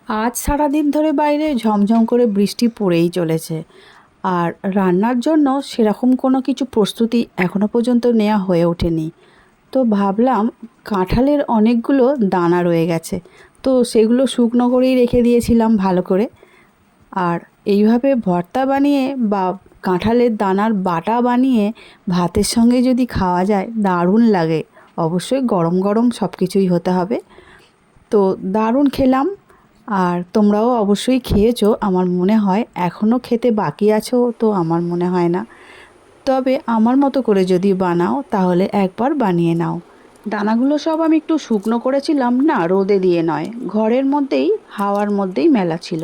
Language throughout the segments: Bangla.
আজ সারাদিন ধরে বাইরে ঝমঝম করে বৃষ্টি পড়েই চলেছে। আর রান্নার জন্য সেরকম কোনো কিছু প্রস্তুতি এখনও পর্যন্ত নেওয়া হয়ে ওঠেনি। তো ভাবলাম কাঁঠালের অনেকগুলো দানা রয়ে গেছে, তো সেগুলো শুকনো করেই রেখে দিয়েছিলাম ভালো করে। আর এইভাবে ভর্তা বানিয়ে বা কাঁঠালের দানার বাটা বানিয়ে ভাতের সঙ্গে যদি খাওয়া যায় দারুণ লাগে। অবশ্যই গরম গরম সব কিছুই হতে হবে। তো দারুণ খেলাম। আর তোমরাও অবশ্যই খেয়েছো আমার মনে হয়, এখনও খেতে বাকি আছো তো আমার মনে হয় না। তবে আমার মতো করে যদি বানাও তাহলে একবার বানিয়ে নাও। দানাগুলো সব আমি একটু শুকনো করেছিলাম, না রোদে দিয়ে নয়, ঘরের মধ্যেই হাওয়ার মধ্যেই মেলা ছিল।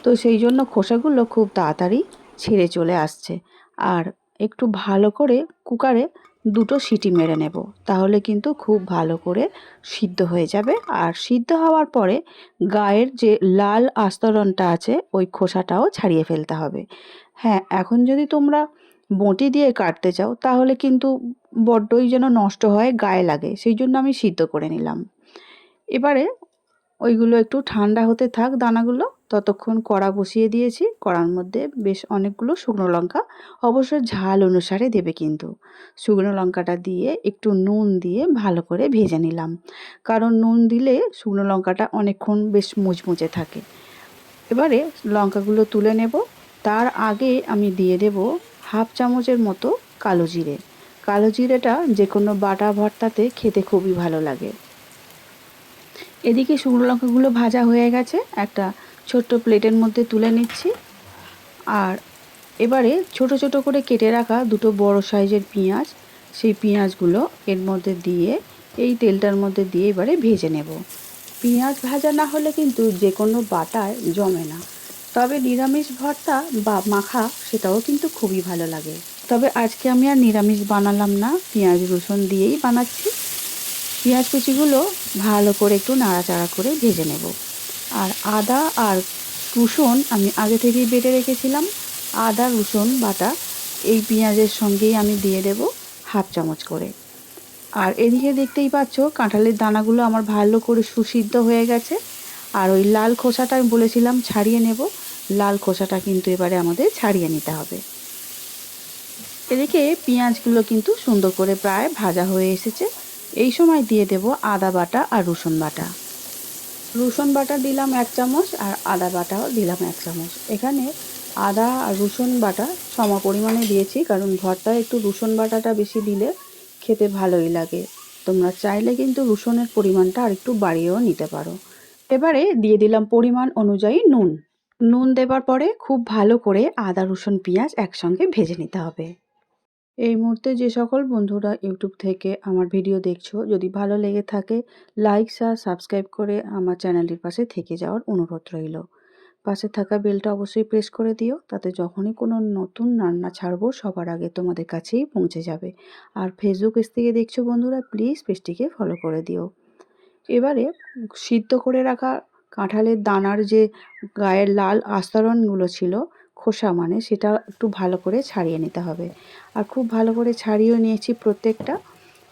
তো সেই জন্য খোসাগুলো খুব তাড়াতাড়ি ছিঁড়ে চলে আসছে। আর একটু ভালো করে কুকারে দুটো সিটি মেরে নেব, তাহলে কিন্তু খুব ভালো করে সিদ্ধ হয়ে যাবে। আর সিদ্ধ হওয়ার পরে গায়ের যে লাল আস্তরণটা আছে ওই খোসাটাও ছাড়িয়ে ফেলতে হবে। হ্যাঁ, এখন যদি তোমরা বঁটি দিয়ে কাটতে চাও তাহলে কিন্তু বড্ডই যেন নষ্ট হয়, গায়ে লাগে, সেই জন্য আমি সিদ্ধ করে নিলাম। এবারে ওইগুলো একটু ঠান্ডা হতে থাক দানাগুলো, ততক্ষণ কড়া বসিয়ে দিয়েছি। কড়ার মধ্যে বেশ অনেকগুলো শুকনো লঙ্কা, অবশ্য ঝাল অনুসারে দেবে কিন্তু। শুকনো লঙ্কাটা দিয়ে একটু নুন দিয়ে ভালো করে ভেজে নিলাম, কারণ নুন দিলে শুকনো লঙ্কাটা অনেকক্ষণ বেশ মুচমুচে থাকে। এবারে লঙ্কাগুলো তুলে নেব। তার আগে আমি দিয়ে দেব হাফ চামচের মতো কালো জিরে। কালো জিরেটা যে কোনো বাটা ভর্তাতে খেতে খুবই ভালো লাগে। এদিকে শুকনো লঙ্কাগুলো ভাজা হয়ে গেছে, একটা ছোট্ট প্লেটের মধ্যে তুলে নিচ্ছি। আর এবারে ছোট ছোট করে কেটে রাখা দুটো বড় সাইজের পেঁয়াজ, সেই পেঁয়াজগুলো এর মধ্যে দিয়ে এই তেলটার মধ্যে দিয়ে এবারে ভেজে নেব। পেঁয়াজ ভাজা না হলে কিন্তু যে কোনো বাটায় জমে না। তবে নিরামিষ ভর্তা বা মাখা সেটাও কিন্তু খুবই ভালো লাগে। তবে আজকে আমি আর নিরামিষ বানালাম না, পেঁয়াজ রসুন দিয়েই বানাচ্ছি। পেঁয়াজ কুচিগুলো ভালো করে একটু নাড়াচাড়া করে ভেজে নেব। আর আদা আর রসুন আমি আগে থেকেই বেটে রেখেছিলাম। আদা রসুন বাটা এই পেঁয়াজের সঙ্গেই আমি দিয়ে দেব হাফ চামচ করে। আর এদিকে দেখতেই পাচ্ছ কাঁঠালের দানাগুলো আমার ভালো করে সুসিদ্ধ হয়ে গেছে। আর ওই লাল খোসাটা আমি বলেছিলাম ছাড়িয়ে নেব, লাল খোসাটা কিন্তু এবারে আমাদের ছাড়িয়ে নিতে হবে। এদিকে পেঁয়াজগুলো কিন্তু সুন্দর করে প্রায় ভাজা হয়ে এসেছে। এই সময় দিয়ে দেব আদা বাটা আর রসুন বাটা। রসুন বাটা দিলাম 1 চামচ আর আদা বাটাও দিলাম 1 চামচ। এখানে আদা আর রসুন বাটা সম পরিমাণে দিয়েছি, কারণ ভর্তায় একটু রসুন বাটাটা বেশি দিলে খেতে ভালোই লাগে। তোমরা চাইলে কিন্তু রসুনের পরিমাণটা আর একটু বাড়িয়েও নিতে পারো। এবারে দিয়ে দিলাম পরিমাণ অনুযায়ী নুন। নুন দেবার পরে খুব ভালো করে আদা রসুন পেঁয়াজ একসঙ্গে ভেজে নিতে হবে। এই মুহূর্তে যে সকল বন্ধুরা ইউটিউব থেকে আমার ভিডিও দেখছো, যদি ভালো লেগে থাকে লাইক শেয়ার সাবস্ক্রাইব করে আমার চ্যানেলটির পাশে থেকে যাওয়ার অনুরোধ রইল। পাশে থাকা বেলটা অবশ্যই প্রেস করে দিও, তাতে যখনই কোনো নতুন রান্না ছাড়বো সবার আগে তোমাদের কাছেই পৌঁছে যাবে। আর ফেসবুক পেজ থেকে দেখছো বন্ধুরা, প্লিজ পেজটিকে ফলো করে দিও। এবারে সিদ্ধ করে রাখা কাঁঠালের দানার যে গায়ের লাল আস্তরণগুলো ছিল, খোসা মানে, সেটা একটু ভালো করে ছাড়িয়ে নিতে হবে। আর খুব ভালো করে ছাড়িয়েও নিয়েছি প্রত্যেকটা।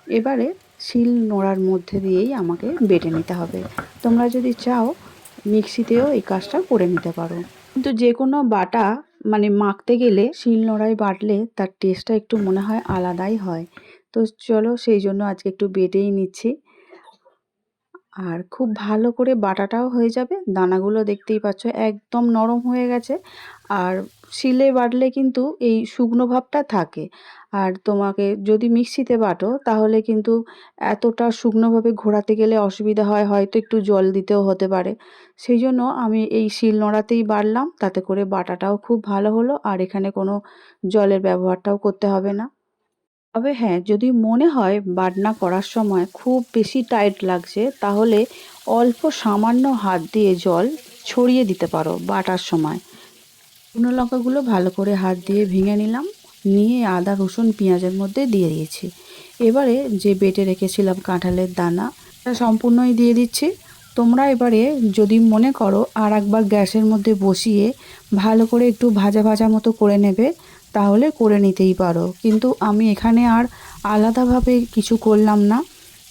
এবারে শিল নোড়ার মধ্যে দিয়েই আমাকে বেটে নিতে হবে। তোমরা যদি চাও মিক্সিতেও এই কাজটা করে নিতে পারো, কিন্তু যে কোনো বাটা মানে মাখতে গেলে শিল নোড়ায় বাটলে তার টেস্টটা একটু মনে হয় আলাদাই হয়। তো চলো সেই জন্য আজকে একটু বেটেই নিচ্ছি। আর খুব ভালো করে বাটাটাও হয়ে যাবে। দানাগুলো দেখতেই পাচ্ছ একদম নরম হয়ে গেছে। আর শিলে বাটলে কিন্তু এই শুকনো ভাবটা থাকে। আর তোমাকে যদি মিক্সিতে বাটো তাহলে কিন্তু এতটা শুকনোভাবে ঘোরাতে গেলে অসুবিধা হয়, হয়তো একটু জল দিতেও হতে পারে। সেই জন্য আমি এই শিল নোড়াতেই বাটলাম, তাতে করে বাটাটাও খুব ভালো হলো আর এখানে কোনো জলের ব্যবহারটাও করতে হবে না। তবে হ্যাঁ, যদি মনে হয় বাটনা করার সময় খুব বেশি টাইট লাগছে তাহলে অল্প সামান্য হাত দিয়ে জল ছড়িয়ে দিতে পারো বাটার সময়। শুকনো লঙ্কাগুলো ভালো করে হাত দিয়ে ভেঙে নিলাম, নিয়ে আদা রসুন পেঁয়াজের মধ্যে দিয়ে দিয়েছি। এবারে যে বেটে রেখেছিলাম কাঁঠালের দানা তা সম্পূর্ণই দিয়ে দিচ্ছি। তোমরা এবারে যদি মনে করো আর একবার গ্যাসের মধ্যে বসিয়ে ভালো করে একটু ভাজা ভাজা মতো করে নেবে তাহলে করে নিতেই পারো, কিন্তু আমি এখানে আর আলাদাভাবে কিছু করলাম না।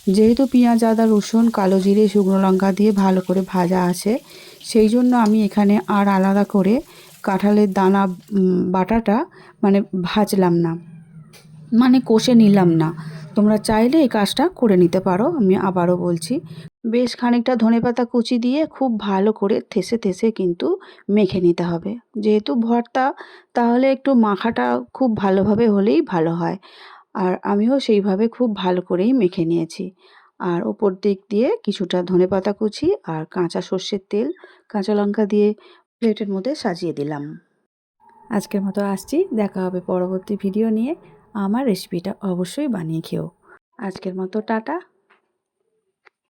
যেহেতু পেঁয়াজ আদা রসুন কালো জিরে শুকনো লঙ্কা দিয়ে ভালো করে ভাজা আছে, সেই জন্য আমি এখানে আর আলাদা করে কাঁঠালের দানা বাটাটা মানে ভাজলাম না, মানে কষে নিলাম না। তোমরা চাইলে এই কাজটা করে নিতে পারো। আমি আবারও বলছি, বেশ খানিকটা ধনেপাতা কুচি দিয়ে খুব ভালো করে থেসে থেসে কিন্তু মেখে নিতে হবে। যেহেতু ভর্তা, তাহলে একটু মাখাটা খুব ভালোভাবে হলেই ভালো হয়। আর আমিও সেইভাবে খুব ভালো করেই মেখে নিয়েছি। আর ওপর দিক দিয়ে কিছুটা ধনেপাতা কুচি আর কাঁচা সর্ষের তেল, কাঁচা লঙ্কা দিয়ে প্লেটের মধ্যে সাজিয়ে দিলাম। আজকের মতো আসছি, দেখা হবে পরবর্তী ভিডিও নিয়ে। আমার রেসিপিটা অবশ্যই বানিয়ে খেও। আজকের মতো টাটা।